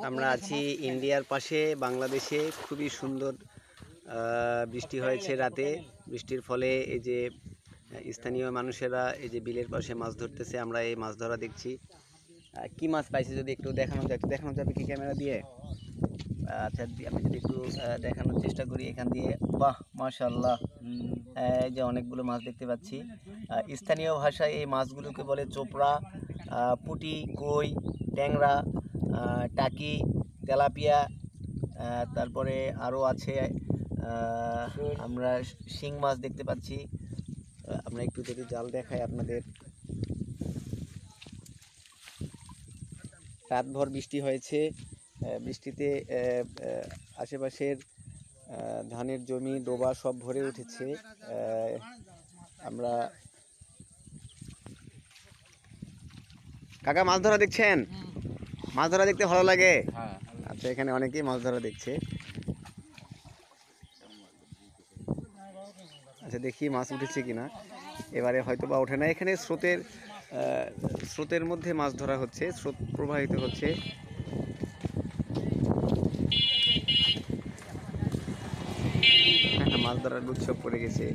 আমরা আছি ইন্ডিয়ার পাশে বাংলাদেশে। খুবই সুন্দর বৃষ্টি হয়েছে রাতে। বৃষ্টির ফলে এই যে স্থানীয় মানুষেরা এই যে বিলের পাশে মাছ ধরতেছে, আমরা এই মাছ ধরা দেখছি। কি মাছ পাইছে যদি একটু দেখানো যাবে কি ক্যামেরা দিয়ে? আচ্ছা, আমি যদি একটু দেখানোর চেষ্টা করি এখান দিয়ে। বাহ, মাশাআল্লাহ, এই যে অনেকগুলো মাছ দেখতে পাচ্ছি। স্থানীয় ভাষায় এই মাছগুলোকে বলে চোপড়া, পুঁটি, কই, ট্যাংরা, টাকি, তেলাপিয়া, তারপরে আরও আছে আমরা শিং মাছ দেখতে পাচ্ছি। আমরা একটু যদি জাল দেখাই আপনাদের। রাতভর বৃষ্টি হয়েছে। বৃষ্টিতে আশেপাশের ধানের জমি, ডোবা সব ভরে উঠেছে। আমরা কাকা মাছ ধরা দেখছেন? মাছ ধরা দেখতে ভালো লাগে? আচ্ছা, এখানে অনেকেই মাছ ধরা দেখছে। আচ্ছা, দেখি মাছ উঠেছে কিনা। এবারে হয়তো বা ওঠে না। এখানে স্রোতের মধ্যে মাছ ধরা হচ্ছে, স্রোত প্রবাহিত হচ্ছে। মাছ ধরার উৎসব পড়ে গেছে।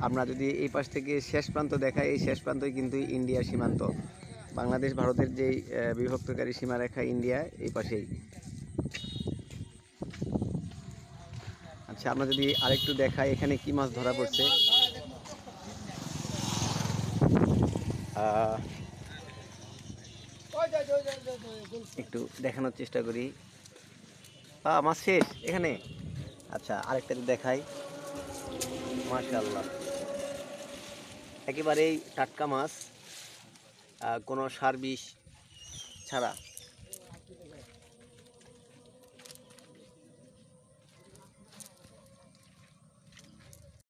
আমরা যদি এই পাশ থেকে শেষ প্রান্ত দেখাই, এই শেষ প্রান্তই কিন্তু ইন্ডিয়া সীমান্ত। বাংলাদেশ ভারতের যেই বিভক্তকারী সীমারেখা ইন্ডিয়া, এই পাশেই। আচ্ছা, আমরা যদি আরেকটু দেখাই এখানে কি মাছ ধরা পড়ছে। একটু দেখানোর চেষ্টা করি। মাছ শেষ এখানে। আচ্ছা, আরেকটা দেখাই। মাশাআল্লাহ, একেবারেই টাটকা মাছ, কোনো সার বিষ ছাড়া।